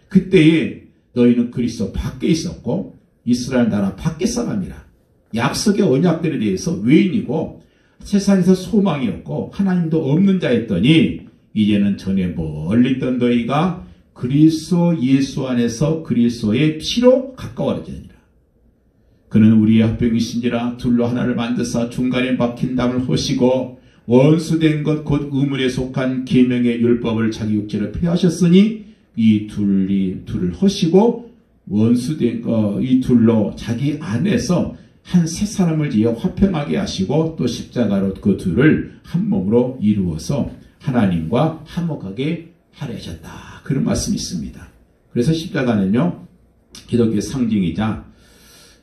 그때에 너희는 그리스도 밖에 있었고 이스라엘 나라 밖에 사람이라. 약속의 언약들에 대해서 외인이고 세상에서 소망이 없고 하나님도 없는 자였더니 이제는 전에 멀리 있던 너희가 그리스도 예수 안에서 그리스도의 피로 가까워지느니라. 그는 우리의 합병이신지라 둘로 하나를 만드사 중간에 막힌 담을 허시고 원수된 것 곧 의문에 속한 계명의 율법을 자기 육체로 폐하셨으니 이 둘을 허시고 원수된 이 둘로 자기 안에서 한 세 사람을 지어 화평하게 하시고 또 십자가로 그 둘을 한 몸으로 이루어서 하나님과 화목하게 하려 하셨다. 그런 말씀이 있습니다. 그래서 십자가는요 기독교의 상징이자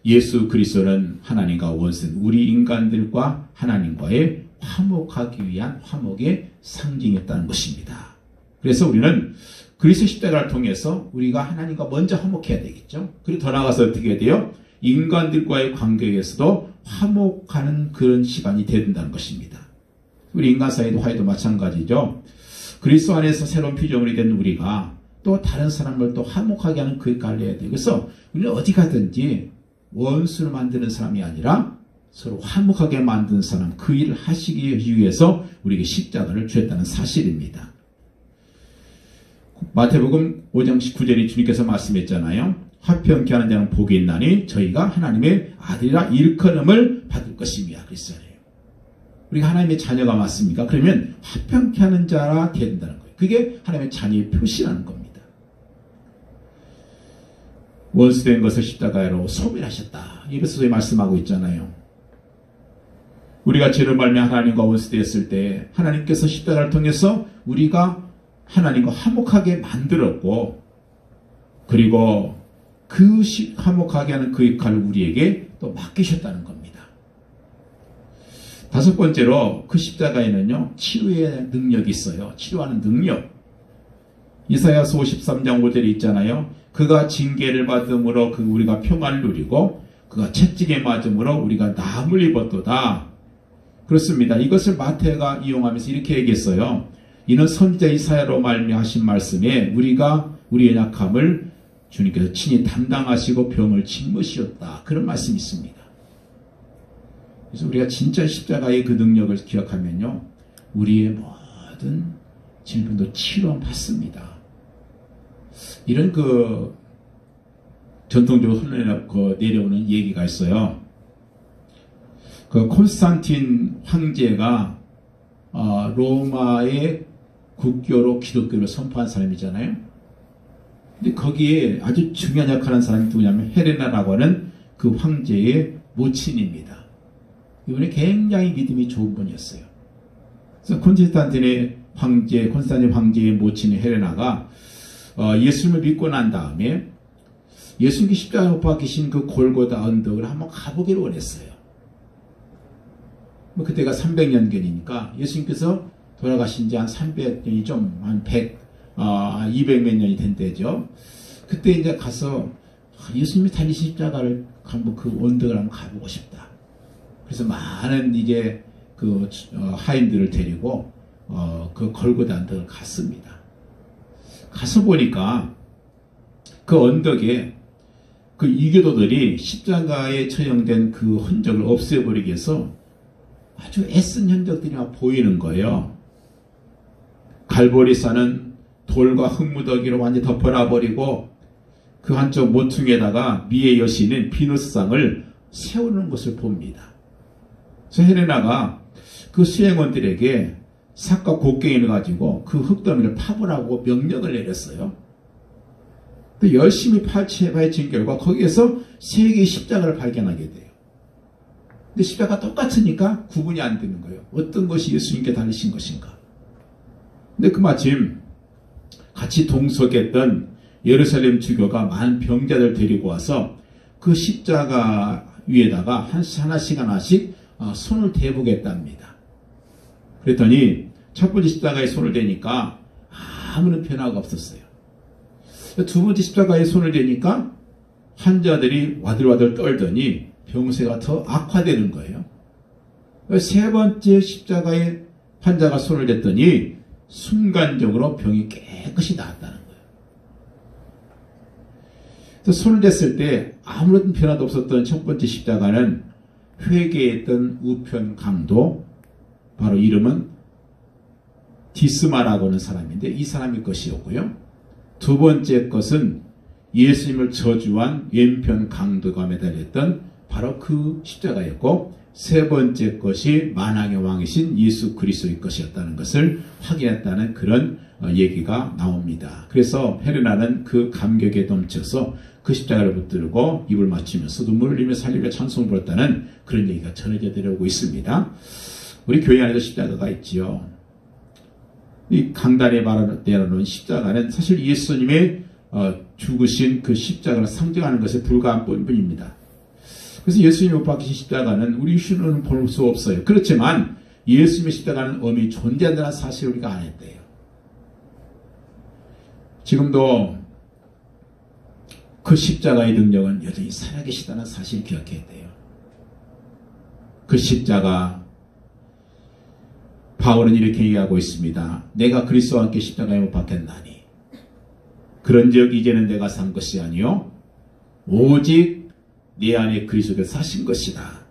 예수 그리스도는 하나님과 원수된 우리 인간들과 하나님과의 화목하기 위한 화목의 상징이었다는 것입니다. 그래서 우리는 그리스도 십자가를 통해서 우리가 하나님과 먼저 화목해야 되겠죠. 그리고 더 나아가서 어떻게 해야 돼요? 인간들과의 관계에서도 화목하는 그런 시간이 돼야 된다는 것입니다. 우리 인간 사이도 화해도 마찬가지죠. 그리스도 안에서 새로운 피조물이 된 우리가 또 다른 사람을 또 화목하게 하는 그 역할을 해야 돼요. 그래서 우리는 어디 가든지 원수를 만드는 사람이 아니라 서로 화목하게 만드는 사람, 그 일을 하시기 위해서 우리에게 십자가를 주셨다는 사실입니다. 마태복음 5장 19절에 주님께서 말씀했잖아요. 화평케 하는 자는 복이 있나니 저희가 하나님의 아들이라 일컬음을 받을 것이며 그랬어요. 우리가 하나님의 자녀가 맞습니까? 그러면 화평케 하는 자라 되어야 된다는 거예요. 그게 하나님의 자녀의 표시라는 겁니다. 원수된 것을 십자가로 소멸하셨다. 이래서 저희 말씀하고 있잖아요. 우리가 죄를 말며 하나님과 원수되었을 때 하나님께서 십자가를 통해서 우리가 하나님과 화목하게 만들었고, 그리고 그 화목하게 하는 그 역할을 우리에게 또 맡기셨다는 겁니다. 다섯 번째로 그 십자가에는요, 치료의 능력이 있어요. 치료하는 능력. 이사야서 53장 5절에 있잖아요. 그가 징계를 받음으로 우리가 평안을 누리고 그가 채찍에 맞음으로 우리가 나음을 입었도다. 그렇습니다. 이것을 마태가 이용하면서 이렇게 얘기했어요. 이는 선지자 이사야로 말미하신 말씀에 우리가 우리의 약함을 주님께서 친히 담당하시고 병을 짊으시었다. 그런 말씀이 있습니다. 그래서 우리가 진짜 십자가의 그 능력을 기억하면요, 우리의 모든 질병도 치료받습니다. 이런 그 전통적으로 흘러내려고 내려오는 얘기가 있어요. 그 콘스탄틴 황제가 로마의 국교로 기독교를 선포한 사람이잖아요. 근데 거기에 아주 중요한 역할을 하는 사람이 누구냐면 헬레나라고 하는 그 황제의 모친입니다. 이분이 굉장히 믿음이 좋은 분이었어요. 그래서 콘스탄틴 황제의 모친인 헬레나가 예수님을 믿고 난 다음에 예수님께 십자가에 못 박히신 그 골고다 언덕을 한번 가보기를 원했어요. 그때가 300년경이니까 예수님께서 돌아가신 지 한 300년이 좀 한 200 몇 년이 된 때죠. 그때 이제 가서 예수님이 달리신 십자가를 한번 그 언덕을 한번 가보고 싶다. 그래서 많은 이제 그 하인들을 데리고 그 골고다 언덕을 갔습니다. 가서 보니까 그 언덕에 그 이교도들이 십자가에 처형된 그 흔적을 없애버리기 위해서 아주 애쓴 흔적들이 막 보이는 거예요. 갈보리산은 돌과 흙무더기로 완전히 덮어놔버리고 그 한쪽 모퉁이에다가 미의 여신인 비누스상을 세우는 것을 봅니다. 그래서 헬레나가 그 수행원들에게 삭과 곡괭이를 가지고 그 흙더미를 파보라고 명령을 내렸어요. 열심히 파헤친 결과 거기에서 세 개의 십자가를 발견하게 돼요. 근데 십자가 똑같으니까 구분이 안 되는 거예요. 어떤 것이 예수님께 달리신 것인가. 근데 그 마침 같이 동석했던 예루살렘 주교가 많은 병자들 데리고 와서 그 십자가 위에다가 하나씩 손을 대보겠답니다. 그랬더니 첫 번째 십자가에 손을 대니까 아무런 변화가 없었어요. 두 번째 십자가에 손을 대니까 환자들이 와들와들 떨더니 병세가 더 악화되는 거예요. 세 번째 십자가에 환자가 손을 댔더니 순간적으로 병이 깨끗이 나았다는 거예요. 그래서 손을 댔을 때 아무런 변화도 없었던 첫 번째 십자가는 회개했던 우편 강도, 바로 이름은 디스마라고 하는 사람인데 이 사람의 것이었고요. 두 번째 것은 예수님을 저주한 왼편 강도가 매달렸던 바로 그 십자가였고, 세 번째 것이 만왕의 왕이신 예수 그리스도의 것이었다는 것을 확인했다는 그런 얘기가 나옵니다. 그래서 헬레나는 그 감격에 넘쳐서 그 십자가를 붙들고 입을 맞추면서 눈물을 흘리며 살리며 찬송을 부렸다는 그런 얘기가 전해져 들어오고 있습니다. 우리 교회 안에도 십자가가 있지요. 이 강단에 내려놓은 십자가는 사실 예수님의 죽으신 그 십자가를 상징하는 것에 불과한 뿐입니다. 그래서 예수님이 못 박히신 십자가는 우리 신으로는 볼 수 없어요. 그렇지만 예수님의 십자가는 엄히 존재한다는 사실을 우리가 안 했대요. 지금도 그 십자가의 능력은 여전히 살아계시다는 사실을 기억해야 돼요. 그 십자가, 바울은 이렇게 얘기하고 있습니다. 내가 그리스도와 함께 십자가에 못 박혔나니 그런즉 이제는 내가 산 것이 아니요 오직 내 안에 그리스도께서 사신 것이다.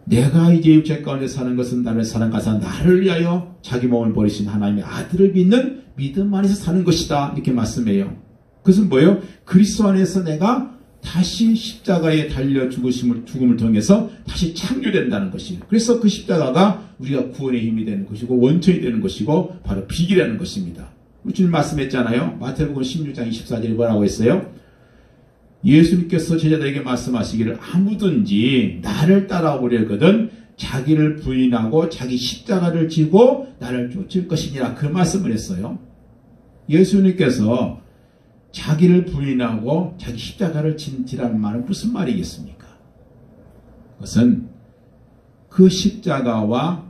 내가 이제 육체 가운데 사는 것은 나를 사랑하사 나를 위하여 자기 몸을 버리신 하나님의 아들을 믿는 믿음 안에서 사는 것이다. 이렇게 말씀해요. 그것은 뭐예요? 그리스도 안에서 내가 다시 십자가에 달려 죽음을 통해서 다시 창조된다는 것이에요. 그래서 그 십자가가 우리가 구원의 힘이 되는 것이고 원천이 되는 것이고 바로 비기라는 것입니다. 주님 말씀했잖아요. 마태복음 16장 24절에 뭐라고 했어요? 예수님께서 제자들에게 말씀하시기를 아무든지 나를 따라오려거든 자기를 부인하고 자기 십자가를 지고 나를 쫓을 것이니라 그 말씀을 했어요. 예수님께서 자기를 부인하고 자기 십자가를 진지라는 말은 무슨 말이겠습니까? 그것은 그 십자가와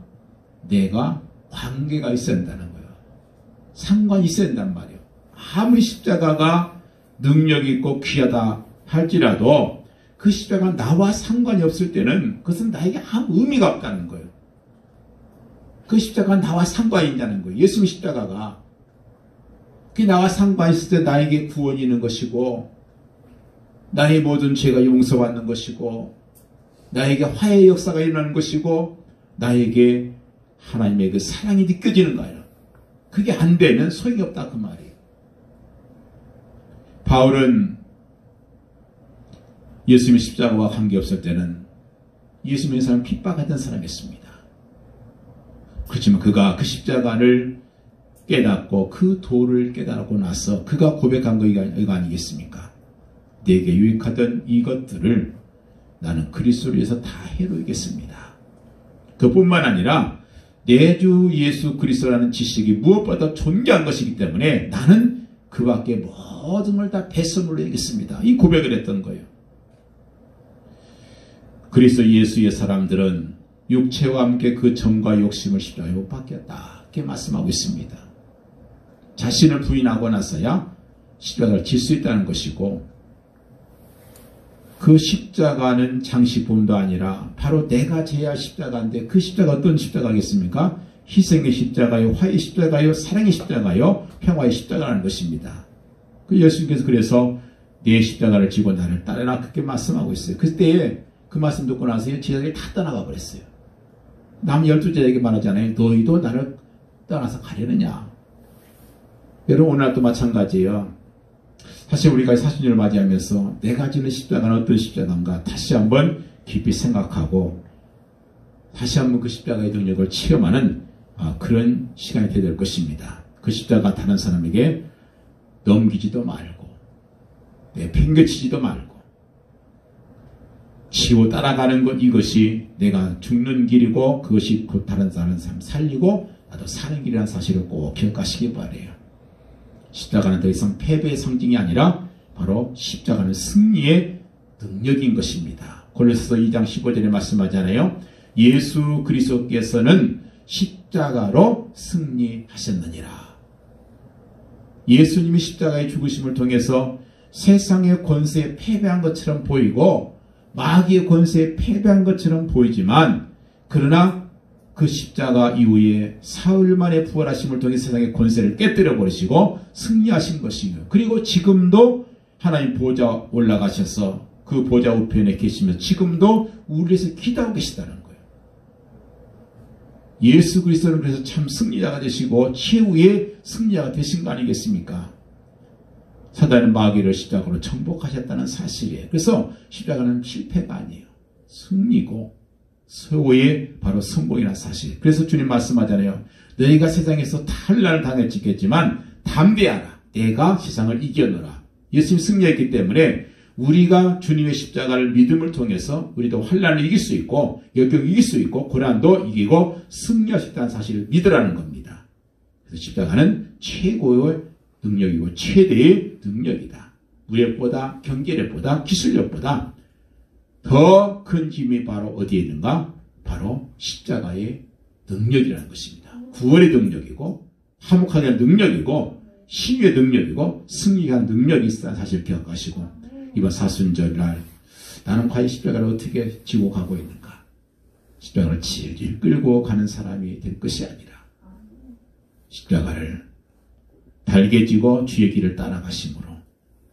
내가 관계가 있어야 한다는 거예요. 상관이 있어야 한단 말이에요. 아무리 십자가가 능력이 있고 귀하다 할지라도 그 십자가가 나와 상관이 없을 때는 그것은 나에게 아무 의미가 없다는 거예요. 그 십자가가 나와 상관이 있다는 거예요. 예수님 십자가가 그게 나와 상관이 있을 때 나에게 구원이 있는 것이고 나의 모든 죄가 용서받는 것이고 나에게 화해의 역사가 일어나는 것이고 나에게 하나님의 그 사랑이 느껴지는 거예요. 그게 안 되면 소용이 없다 그 말이에요. 바울은 예수님의 십자가와 관계없을 때는 예수님의 사람 핍박하던 사람이었습니다. 그렇지만 그가 그 십자가를 깨닫고 그 도를 깨닫고 나서 그가 고백한 거 이거 아니겠습니까? 내게 유익하던 이것들을 나는 그리스도를 위해서 다 해로이겠습니다. 그뿐만 아니라 내 주 예수 그리스도라는 지식이 무엇보다 존귀한 것이기 때문에 나는 그 밖에 모든 걸 다 배설물로 여기겠습니다. 이 고백을 했던 거예요. 그리스도 예수의 사람들은 육체와 함께 그 정과 욕심을 십자가에 못 박혔다. 이렇게 말씀하고 있습니다. 자신을 부인하고 나서야 십자가를 질 수 있다는 것이고 그 십자가는 장식품도 아니라 바로 내가 져야 할 십자가인데 그 십자가 어떤 십자가겠습니까? 희생의 십자가요, 화해의 십자가요, 사랑의 십자가요, 평화의 십자가라는 것입니다. 그 예수님께서 그래서 내 십자가를 지고 나를 따르라 그렇게 말씀하고 있어요. 그때 그 말씀 듣고 나서 제자들이 다 떠나가 버렸어요. 남 12제자에게 말하잖아요. 너희도 나를 떠나서 가려느냐. 여러분 오늘날도 마찬가지예요. 사실 우리가 사순절을 맞이하면서 내가 지는 십자가는 어떤 십자가인가 다시 한번 깊이 생각하고 다시 한번 그 십자가의 능력을 체험하는 그런 시간이 되어야 될 것입니다. 그 십자가 다른 사람에게 넘기지도 말고 내팽개치지도 말고 지고 따라가는 것 이것이 내가 죽는 길이고 그것이 곧 다른 사람 살리고 나도 사는 길이라는 사실을 꼭 기억하시기 바라요. 십자가는 더 이상 패배의 상징이 아니라 바로 십자가는 승리의 능력인 것입니다. 골로새서 2장 15절에 말씀하잖아요. 예수 그리스도께서는 십자가로 승리하셨느니라. 예수님이 십자가의 죽으심을 통해서 세상의 권세에 패배한 것처럼 보이고 마귀의 권세에 패배한 것처럼 보이지만 그러나 그 십자가 이후에 사흘 만에 부활하심을 통해 세상의 권세를 깨뜨려 버리시고 승리하신 것이며 그리고 지금도 하나님 보좌 올라가셔서 그 보좌 우편에 계시며 지금도 우리에서 기도하고 계시다는 거예요. 예수 그리스도는 그래서 참 승리자가 되시고 최후의 승리자가 되신 거 아니겠습니까? 사단은 마귀를 십자가로 정복하셨다는 사실이에요. 그래서 십자가는 실패가 아니에요. 승리고 서호의 바로 성공이라는 사실. 그래서 주님 말씀하잖아요. 너희가 세상에서 탈난을 당했겠지만 담대하라. 내가 세상을 이겨노라. 예수님이 승리했기 때문에 우리가 주님의 십자가를 믿음을 통해서 우리도 환난을 이길 수 있고 역경을 이길 수 있고 고난도 이기고 승리하셨다는 사실을 믿으라는 겁니다. 그래서 십자가는 최고의 능력이고 최대의 능력이다. 무력보다 경제력보다 기술력보다 더 큰 힘이 바로 어디에 있는가? 바로 십자가의 능력이라는 것입니다. 구원의 능력이고 화목하게 한 능력이고 신유의 능력이고 승리한 능력이 있다는 사실을 기억하시고 이번 사순절날 나는 과연 십자가를 어떻게 지고 가고 있는가? 십자가를 질질 끌고 가는 사람이 될 것이 아니라 십자가를 달개지고 주의 길을 따라가심으로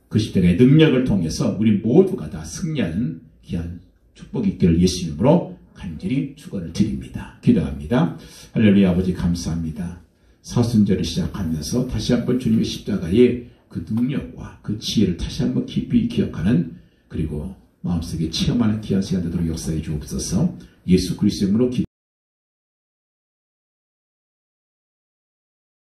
그 십자가의 능력을 통해서 우리 모두가 다 승리하는 귀한 축복이 있기를 예수 이름으로 간절히 축원을 드립니다. 기도합니다. 할렐루야. 아버지 감사합니다. 사순절을 시작하면서 다시 한번 주님의 십자가의 그 능력과 그 지혜를 다시 한번 깊이 기억하는 그리고 마음속에 체험하는 귀한 시간 되도록 역사해 주옵소서. 예수 그리스도 이름으로 기도